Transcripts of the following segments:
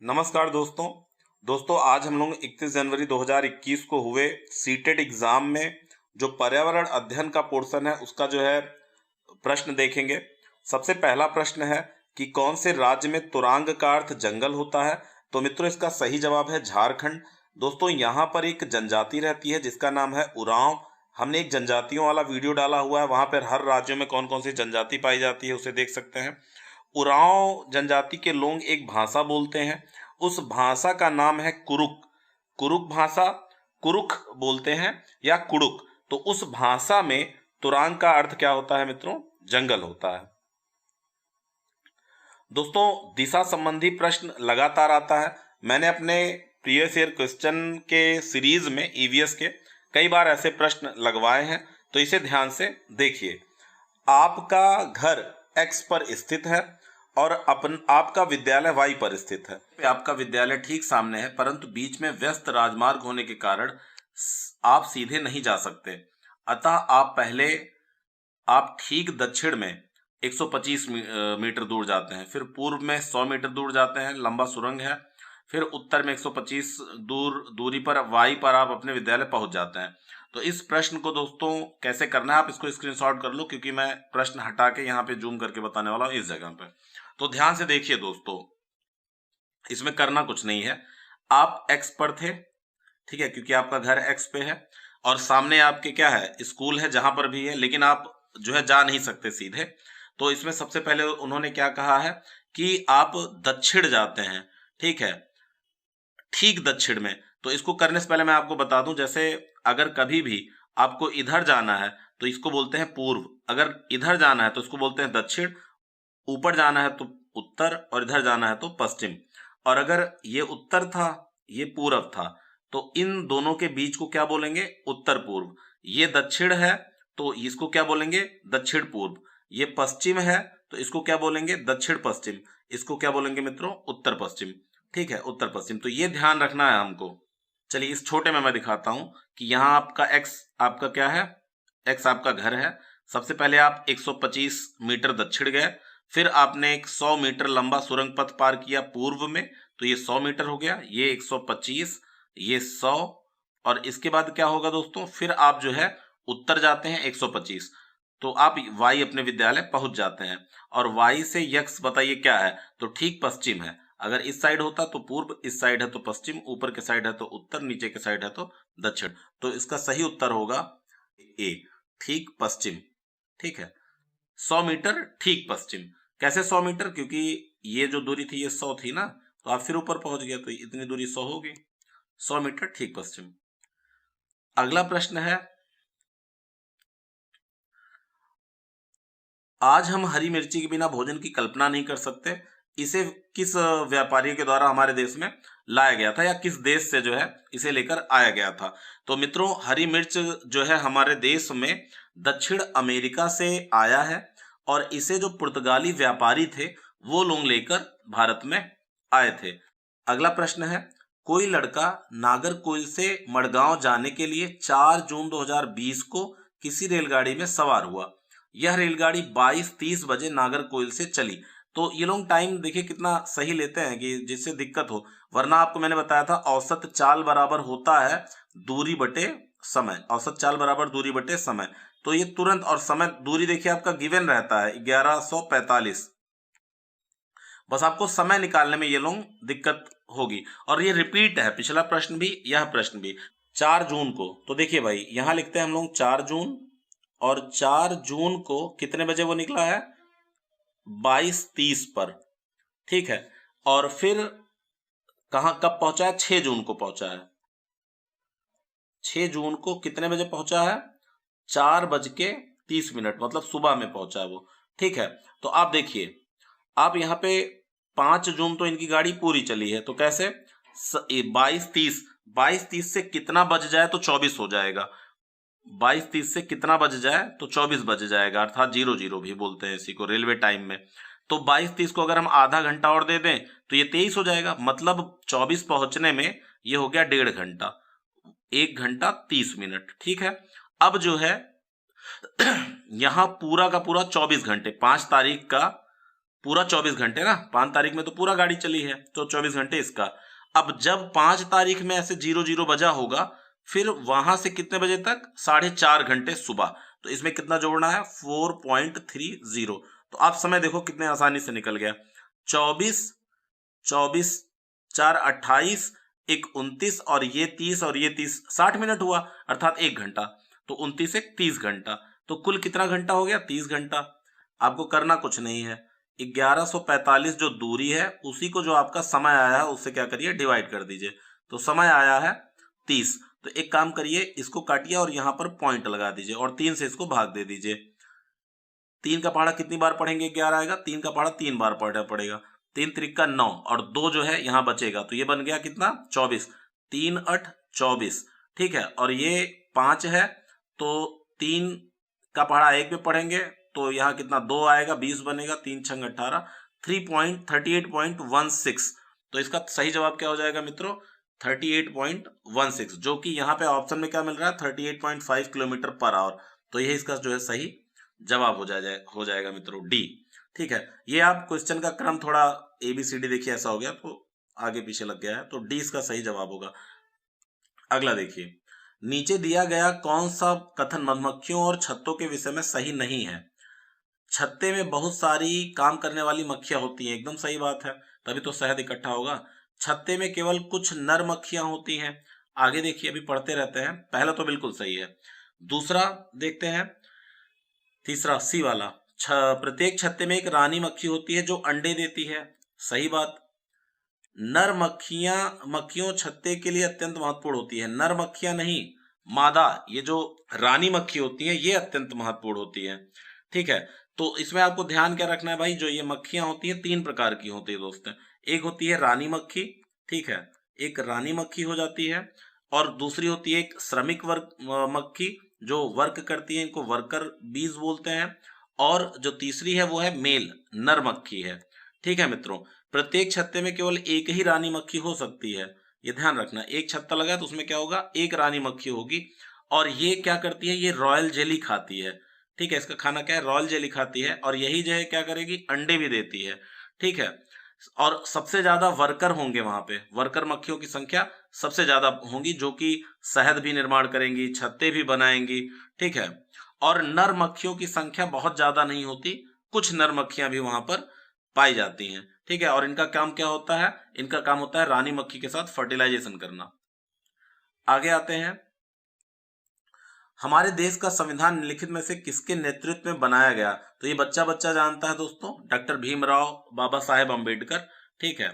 नमस्कार दोस्तों आज हम लोग 31 जनवरी 2021 को हुए सीटेट एग्जाम में जो पर्यावरण अध्ययन का पोर्शन है उसका जो है प्रश्न देखेंगे। सबसे पहला प्रश्न है कि कौन से राज्य में तुरांग का अर्थ जंगल होता है। तो मित्रों इसका सही जवाब है झारखंड। दोस्तों यहाँ पर एक जनजाति रहती है जिसका नाम है उरांव। हमने एक जनजातियों वाला वीडियो डाला हुआ है, वहां पर हर राज्यों में कौन कौन सी जनजाति पाई जाती है उसे देख सकते हैं। उरांव जनजाति के लोग एक भाषा बोलते हैं, उस भाषा का नाम है कुरुक। कुरुक भाषा, कुरुक बोलते हैं या कुड़ुक। तो उस भाषा में तुरांग का अर्थ क्या होता है मित्रों? जंगल होता है। दोस्तों दिशा संबंधी प्रश्न लगातार आता है। मैंने अपने प्रीवियस ईयर क्वेश्चन के सीरीज में ईवीएस के कई बार ऐसे प्रश्न लगवाए हैं, तो इसे ध्यान से देखिए। आपका घर एक्स पर स्थित है और आपका विद्यालय वाई पर स्थित है। आपका विद्यालय ठीक सामने है, परंतु बीच में व्यस्त राजमार्ग होने के कारण आप सीधे नहीं जा सकते। अतः आप ठीक दक्षिण में 125 मीटर दूर जाते हैं, फिर पूर्व में 100 मीटर दूर जाते हैं, लंबा सुरंग है। फिर उत्तर में 125 दूरी पर वाई पर आप अपने विद्यालय पहुंच जाते हैं। तो इस प्रश्न को दोस्तों कैसे करना है आप इसको स्क्रीनशॉट कर लो, क्योंकि मैं प्रश्न हटा के यहाँ पे जूम करके बताने वाला हूँ इस जगह पे। तो ध्यान से देखिए दोस्तों, इसमें करना कुछ नहीं है। आप एक्स पर थे, ठीक है, क्योंकि आपका घर एक्स पे है और सामने आपके क्या है, स्कूल है जहां पर भी है, लेकिन आप जो है जा नहीं सकते सीधे। तो इसमें सबसे पहले उन्होंने क्या कहा है कि आप दक्षिण जाते हैं, ठीक है, ठीक दक्षिण में। तो इसको करने से पहले मैं आपको बता दूं, जैसे अगर कभी भी आपको इधर जाना है तो इसको बोलते हैं पूर्व, अगर इधर जाना है तो इसको बोलते हैं दक्षिण, ऊपर जाना है तो उत्तर और इधर जाना है तो पश्चिम। और अगर ये उत्तर था ये पूर्व था तो इन दोनों के बीच को क्या बोलेंगे? उत्तर पूर्व। ये दक्षिण है तो इसको क्या बोलेंगे? दक्षिण पूर्व। ये पश्चिम है तो इसको क्या बोलेंगे? दक्षिण पश्चिम। इसको क्या बोलेंगे मित्रों? उत्तर पश्चिम। ठीक है, उत्तर पश्चिम। तो ये ध्यान रखना है हमको। चलिए इस छोटे में मैं दिखाता हूं कि यहां आपका एक्स आपका क्या है, एक्स आपका घर है। सबसे पहले आप 125 मीटर दक्षिण गए, फिर आपने एक 100 मीटर लंबा सुरंग पथ पार किया पूर्व में, तो ये 100 मीटर हो गया, ये 125, ये 100। और इसके बाद क्या होगा दोस्तों? फिर आप जो है उत्तर जाते हैं 125, तो आप वाई अपने विद्यालय पहुंच जाते हैं। और वाई से यक्स बताइए क्या है? तो ठीक पश्चिम है। अगर इस साइड होता तो पूर्व, इस साइड है तो पश्चिम, ऊपर के साइड है तो उत्तर, नीचे के साइड है तो दक्षिण। तो इसका सही उत्तर होगा ए, ठीक पश्चिम। ठीक है, 100 मीटर ठीक पश्चिम। कैसे 100 मीटर? क्योंकि ये जो दूरी थी ये 100 थी ना, तो आप फिर ऊपर पहुंच गए तो इतनी दूरी 100 होगी। 100 मीटर ठीक पश्चिम। अगला प्रश्न है, आज हम हरी मिर्ची के बिना भोजन की कल्पना नहीं कर सकते। इसे किस व्यापारी के द्वारा हमारे देश में लाया गया था, या किस देश से जो है इसे लेकर आया गया था? तो मित्रों हरी मिर्च जो है हमारे देश में दक्षिण अमेरिका से आया है, और इसे जो पुर्तगाली व्यापारी थे वो लोग लेकर भारत में आए थे। अगला प्रश्न है, कोई लड़का नागरकोइल से मड़गांव जाने के लिए 4 जून 2020 को किसी रेलगाड़ी में सवार हुआ। यह रेलगाड़ी 22:30 बजे नागरकोइल से चली। तो ये लोग टाइम देखिए कितना सही लेते हैं कि जिससे दिक्कत हो, वरना आपको मैंने बताया था औसत चाल बराबर होता है दूरी बटे समय। औसत चाल बराबर दूरी बटे समय। तो ये तुरंत, और समय दूरी देखिए आपका गिवन रहता है 1145। बस आपको समय निकालने में ये लोग दिक्कत होगी। और ये रिपीट है, पिछला प्रश्न भी यह प्रश्न भी 4 जून को। तो देखिए भाई यहां लिखते हैं हम लोग 4 जून, और 4 जून को कितने बजे वो निकला है? 22:30 पर। ठीक है, और फिर कहां कब पहुंचा है? 6 जून को पहुंचा है। 6 जून को कितने बजे पहुंचा है? 4:30, मतलब सुबह में पहुंचा है वो। ठीक है, तो आप देखिए, आप यहाँ पे 5 जून तो इनकी गाड़ी पूरी चली है, तो कैसे? 22:30 से कितना बज जाए तो 24 हो जाएगा। 22:30 से कितना बज जाए तो 24 बज जाएगा, अर्थात 00 भी बोलते हैं इसी को रेलवे टाइम में। तो 22:30 को अगर हम आधा घंटा और दे दें तो ये 23 हो जाएगा, मतलब 24 पहुंचने में ये हो गया 1.5 घंटा, 1 घंटा 30 मिनट। ठीक है, अब जो है यहां पूरा का पूरा 24 घंटे, 5 तारीख का पूरा 24 घंटे ना, 5 तारीख में तो पूरा गाड़ी चली है, तो 24 घंटे इसका। अब जब 5 तारीख में ऐसे 00 बजा होगा, फिर वहां से कितने बजे तक, 4.5 घंटे सुबह, तो इसमें कितना जोड़ना है, 4.30। तो आप समय देखो कितने आसानी से निकल गया, 24, 24, 4 28, 1 29 और ये 30 और ये 30, 60 मिनट हुआ, अर्थात 1 घंटा। तो 29 1 30 घंटा, तो कुल कितना घंटा हो गया, 30 घंटा। आपको करना कुछ नहीं है, 1145 जो दूरी है उसी को जो आपका समय आया है उससे क्या करिए, डिवाइड कर दीजिए। तो समय आया है 30। तो एक काम करिए, इसको काटिए और यहां पर पॉइंट लगा दीजिए और 3 से इसको भाग दे दीजिए। 3 का पहाड़ा कितनी बार पढ़ेंगे, 11 आएगा, 3 का पहाड़ा 3 बार पढ़ना पड़ेगा, 3 त्रिक 9 और 2 जो है यहां बचेगा, तो ये बन गया कितना, 24, 3 8 24, ठीक है। और ये 5 है, तो 3 का पहाड़ा 1 पे पढ़ेंगे, तो यहाँ कितना 2 आएगा, 20 बनेगा, 3 छंग 18, 38.16। तो इसका सही जवाब क्या हो जाएगा मित्रों, 38.16, जो कि यहाँ पे ऑप्शन में क्या मिल रहा है, 38.5 किलोमीटर पर आवर। तो यही इसका जो है सही जवाब हो जाएगा मित्रों, डी। ठीक है, ये आप क्वेश्चन का क्रम थोड़ा ABCD देखिए ऐसा हो गया, तो आगे पीछे लग गया है, तो डी इसका सही जवाब होगा। अगला देखिए, नीचे दिया गया कौन सा कथन मधुमक्खियों और छत्तों के विषय में सही नहीं है। छत्ते में बहुत सारी काम करने वाली मक्खियां होती हैं, एकदम सही बात है, तभी तो शहद इकट्ठा होगा। छत्ते में केवल कुछ नर मक्खियां होती हैं, आगे देखिए अभी पढ़ते रहते हैं, पहला तो बिल्कुल सही है। दूसरा देखते हैं, तीसरा सी वाला, प्रत्येक छत्ते में एक रानी मक्खी होती है जो अंडे देती है, सही बात। नर मक्खियों छत्ते के लिए अत्यंत महत्वपूर्ण होती है, नर मक्खियां नहीं, मादा, ये जो रानी मक्खी होती है ये अत्यंत महत्वपूर्ण होती है, ठीक है। तो इसमें आपको ध्यान क्या रखना है भाई, जो ये मक्खियां होती हैं 3 प्रकार की होती है दोस्तों। एक होती है रानी मक्खी, ठीक है, एक रानी मक्खी हो जाती है, और दूसरी होती है एक श्रमिक वर्ग मक्खी जो वर्क करती है, इनको वर्कर बीज बोलते हैं, और जो तीसरी है वो है मेल, नर मक्खी है, ठीक है मित्रों। प्रत्येक छत्ते में केवल एक ही रानी मक्खी हो सकती है, ये ध्यान रखना, एक छत्ता लगा है तो उसमें क्या होगा, एक रानी मक्खी होगी, और ये क्या करती है, ये रॉयल जेली खाती है, ठीक है, इसका खाना क्या है, रॉयल जेली खाती है, और यही जो है क्या करेगी, अंडे भी देती है, ठीक है। और सबसे ज्यादा वर्कर होंगे वहां पे, वर्कर मक्खियों की संख्या सबसे ज्यादा होंगी, जो कि शहद भी निर्माण करेंगी, छत्ते भी बनाएंगी, ठीक है। और नर मक्खियों की संख्या बहुत ज्यादा नहीं होती, कुछ नर मक्खियां भी वहां पर पाई जाती हैं, ठीक है। और इनका काम क्या होता है, इनका काम होता है रानी मक्खी के साथ फर्टिलाइजेशन करना। आगे आते हैं, हमारे देश का संविधान निम्नलिखित में से किसके नेतृत्व में बनाया गया। तो ये बच्चा बच्चा जानता है दोस्तों, डॉक्टर भीमराव बाबा साहेब अम्बेडकर, ठीक है।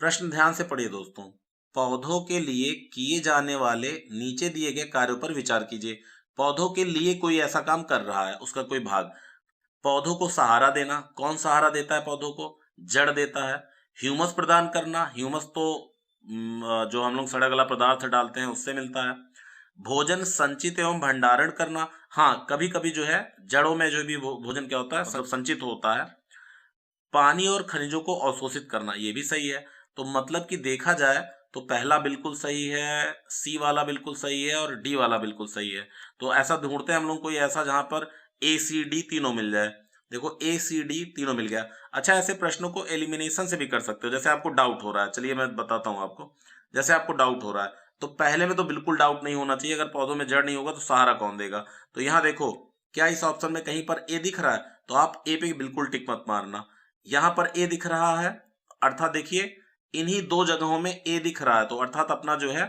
प्रश्न ध्यान से पढ़िए दोस्तों, पौधों के लिए किए जाने वाले नीचे दिए गए कार्यों पर विचार कीजिए। पौधों के लिए कोई ऐसा काम कर रहा है, उसका कोई भाग, पौधों को सहारा देना, कौन सहारा देता है पौधों को, जड़ देता है। ह्यूमस प्रदान करना, ह्यूमस तो जो हम लोग सड़ा गला पदार्थ डालते हैं उससे मिलता है। भोजन संचित एवं भंडारण करना, हाँ कभी कभी जो है जड़ों में जो भी भोजन क्या होता है, सब संचित होता है। पानी और खनिजों को अवशोषित करना, ये भी सही है। तो मतलब कि देखा जाए तो पहला बिल्कुल सही है, सी वाला बिल्कुल सही है, और डी वाला बिल्कुल सही है। तो ऐसा ढूंढते हैं हम लोग कोई ऐसा जहां पर ACD तीनों मिल जाए। देखो ACD तीनों मिल गया। अच्छा, ऐसे प्रश्नों को एलिमिनेशन से भी कर सकते हो, जैसे आपको डाउट हो रहा है, चलिए मैं बताता हूं आपको। जैसे आपको डाउट हो रहा है, तो पहले में तो बिल्कुल डाउट नहीं होना चाहिए, अगर पौधों में जड़ नहीं होगा तो सहारा कौन देगा। तो यहाँ देखो, क्या इस ऑप्शन में कहीं पर ए दिख रहा है, तो आप ए पे बिल्कुल टिक मत मारना। यहां पर ए दिख रहा है, अर्थात देखिए इन्हीं 2 जगहों में ए दिख रहा है, तो अर्थात अपना जो है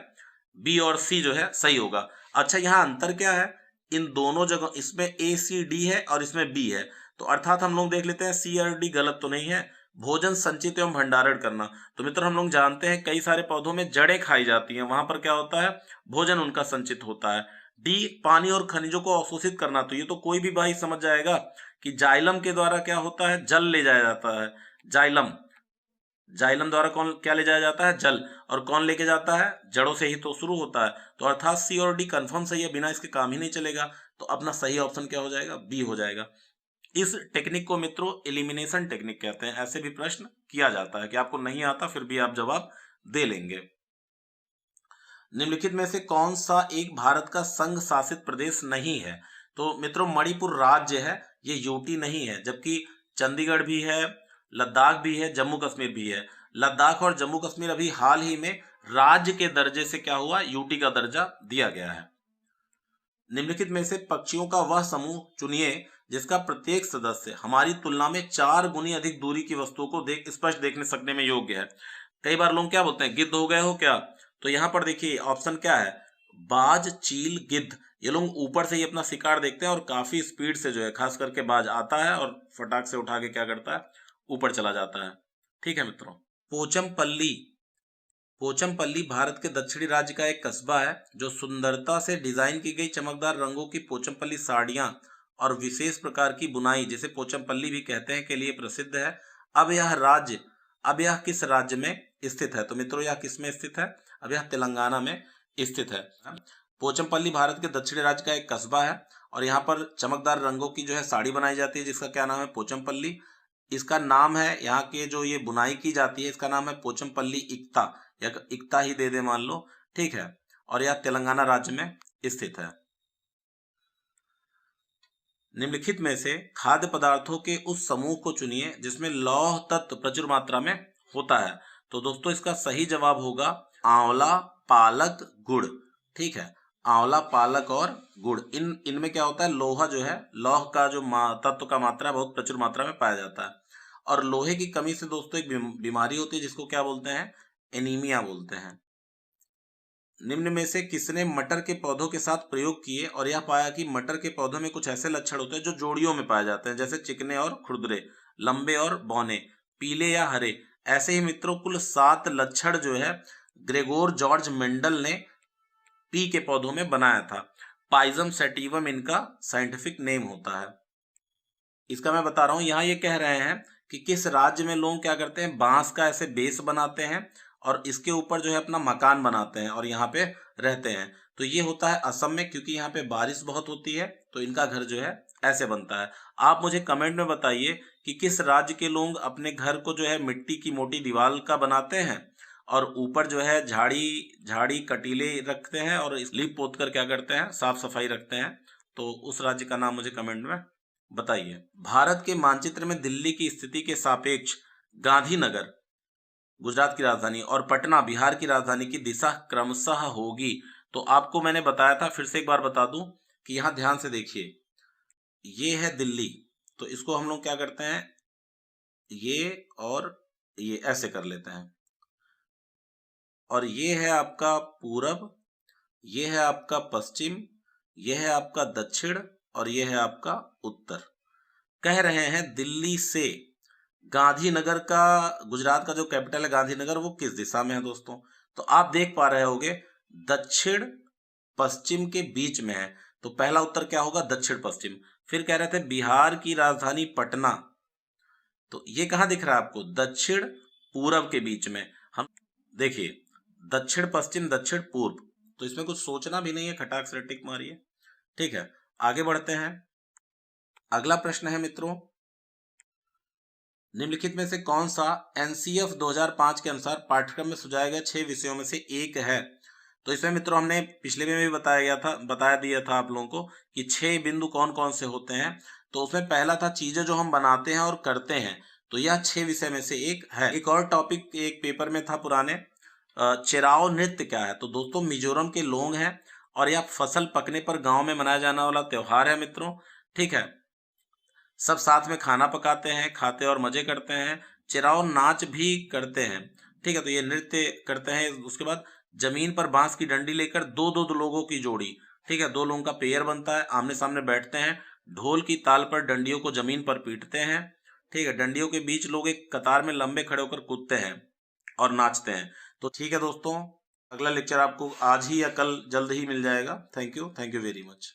बी और सी जो है सही होगा। अच्छा, यहाँ अंतर क्या है, इन दोनों जगह, इसमें ACD है और इसमें बी है, तो अर्थात हम लोग देख लेते हैं सी और डी गलत तो नहीं है। भोजन संचित एवं भंडारण करना, तो मित्र हम लोग जानते हैं कई सारे पौधों में जड़ें खाई जाती हैं, वहां पर क्या होता है, भोजन उनका संचित होता है। डी, पानी और खनिजों को अवशोषित करना, तो ये तो कोई भी भाई समझ जाएगा कि जाइलम के द्वारा क्या होता है, जल ले जाया जाता है। जाइलम, जाइलम द्वारा कौन क्या ले जाया जाता है, जल, और कौन लेके जाता है, जड़ों से ही तो शुरू होता है। तो अर्थात सी और डी कंफर्म सही है, बिना इसके काम ही नहीं चलेगा। तो अपना सही ऑप्शन क्या हो जाएगा, बी हो जाएगा। इस टेक्निक को मित्रों एलिमिनेशन टेक्निक कहते हैं। ऐसे भी प्रश्न किया जाता है कि आपको नहीं आता फिर भी आप जवाब दे लेंगे। निम्नलिखित में से कौन सा एक भारत का संघ शासित प्रदेश नहीं है। तो मित्रों मणिपुर राज्य है, ये यूटी नहीं है, जबकि चंडीगढ़ भी है, लद्दाख भी है, जम्मू कश्मीर भी है। लद्दाख और जम्मू कश्मीर अभी हाल ही में राज्य के दर्जे से क्या हुआ, यूटी का दर्जा दिया गया है। निम्नलिखित में से पक्षियों का वह समूह चुनिए जिसका प्रत्येक सदस्य हमारी तुलना में 4 गुनी अधिक दूरी की वस्तुओं को स्पष्ट देखने सकने में योग्य है। कई बार लोग क्या बोलते हैं, गिद्ध हो गए हो क्या, तो यहाँ पर देखिए ऑप्शन क्या है, बाज, चील, गिद्ध। ये लोग ऊपर से ही अपना शिकार देखते हैं और काफी स्पीड से जो है, खास करके बाज आता है और फटाक से उठा के क्या करता है, ऊपर चला जाता है। ठीक है मित्रों। पोचमपल्ली, पोचमपल्ली भारत के दक्षिणी राज्य का एक कस्बा है जो सुंदरता से डिजाइन की गई चमकदार रंगों की पोचमपल्ली साड़ियां और विशेष प्रकार की बुनाई, जिसे पोचमपल्ली भी कहते हैं, के लिए प्रसिद्ध है। अब यह किस राज्य में स्थित है, तो मित्रों यह किस में स्थित है, अब यह तेलंगाना में स्थित है। पोचमपल्ली भारत के दक्षिणी राज्य का एक कस्बा है और यहाँ पर चमकदार रंगों की जो है साड़ी बनाई जाती है, जिसका क्या नाम है, पोचमपल्ली। इसका नाम है, यहाँ के जो ये बुनाई की जाती है इसका नाम है पोचमपल्ली इक्ता, या इक्ता ही दे दे मान लो। ठीक है, और यह तेलंगाना राज्य में स्थित है। निम्नलिखित में से खाद्य पदार्थों के उस समूह को चुनिए जिसमें लौह तत्व प्रचुर मात्रा में होता है। तो दोस्तों इसका सही जवाब होगा आंवला, पालक, गुड़। ठीक है, आंवला, पालक और गुड़, इनमें क्या होता है, लोहा जो है, लौह का जो तत्व का मात्रा बहुत प्रचुर मात्रा में पाया जाता है। और लोहे की कमी से दोस्तों एक बीमारी होती है जिसको क्या बोलते हैं, एनीमिया बोलते हैं। निम्न में से किसने मटर के पौधों के साथ प्रयोग किए और यह पाया कि मटर के पौधों में कुछ ऐसे लक्षण होते हैं जो जोड़ियों में पाए जाते हैं, जैसे चिकने और खुरदरे, लंबे और बौने, पीले या हरे। ऐसे ही मित्रों कुल 7 लक्षण जो है ग्रेगोर जॉर्ज मेंडल ने पी के पौधों में बनाया था। पाइजम सैटिवम इनका साइंटिफिक नेम होता है। इसका मैं बता रहा हूं, यहाँ ये कह रहे हैं कि किस राज्य में लोग क्या करते हैं, बांस का ऐसे बेस बनाते हैं और इसके ऊपर जो है अपना मकान बनाते हैं और यहाँ पे रहते हैं। तो ये होता है असम में, क्योंकि यहाँ पे बारिश बहुत होती है तो इनका घर जो है ऐसे बनता है। आप मुझे कमेंट में बताइए कि किस राज्य के लोग अपने घर को जो है मिट्टी की मोटी दीवार का बनाते हैं और ऊपर जो है झाड़ी कटीले रखते हैं और लीप पोत कर क्या करते हैं, साफ सफाई रखते हैं। तो उस राज्य का नाम मुझे कमेंट में बताइए। भारत के मानचित्र में दिल्ली की स्थिति के सापेक्ष गांधीनगर गुजरात की राजधानी और पटना बिहार की राजधानी की दिशा क्रमशः होगी। तो आपको मैंने बताया था, फिर से एक बार बता दूं कि यहां ध्यान से देखिए, ये है दिल्ली, तो इसको हम लोग क्या करते हैं, ये और ये ऐसे कर लेते हैं, और ये है आपका पूरब, ये है आपका पश्चिम, ये है आपका दक्षिण और ये है आपका उत्तर। कह रहे हैं दिल्ली से गांधीनगर का, गुजरात का जो कैपिटल है गांधीनगर, वो किस दिशा में है दोस्तों, तो आप देख पा रहे होगे दक्षिण पश्चिम के बीच में है। तो पहला उत्तर क्या होगा, दक्षिण पश्चिम। फिर कह रहे थे बिहार की राजधानी पटना, तो ये कहां दिख रहा है आपको, दक्षिण पूरब के बीच में। हम देखिए दक्षिण पश्चिम दक्षिण पूर्व, तो इसमें कुछ सोचना भी नहीं है, खटाक से टिक मारिए। ठीक है, आगे बढ़ते हैं। अगला प्रश्न है मित्रों, निम्नलिखित में से कौन सा एनसीएफ 2005 के अनुसार पाठ्यक्रम में सुझाए गए 6 विषयों में से एक है। तो इसमें मित्रों हमने पिछले में भी बता दिया था आप लोगों को कि 6 बिंदु कौन कौन से होते हैं। तो उसमें पहला था चीजें जो हम बनाते हैं और करते हैं, तो यह 6 विषय में से एक है। एक और टॉपिक एक पेपर में था पुराने, चिराओ नृत्य क्या है। तो दोस्तों मिजोरम के लोग हैं और यह फसल पकने पर गांव में मनाया जाने वाला त्योहार है मित्रों। ठीक है, सब साथ में खाना पकाते हैं, खाते और मजे करते हैं, चिराओ नाच भी करते हैं। ठीक है, तो ये नृत्य करते हैं। उसके बाद जमीन पर बांस की डंडी लेकर दो लोगों की जोड़ी, ठीक है, 2 लोगों का पेयर बनता है, आमने सामने बैठते हैं, ढोल की ताल पर डंडियों को जमीन पर पीटते हैं। ठीक है, डंडियों के बीच लोग एक कतार में लंबे खड़े होकर कूदते हैं और नाचते हैं। तो ठीक है दोस्तों, अगला लेक्चर आपको आज ही या कल जल्द ही मिल जाएगा। Thank you very much.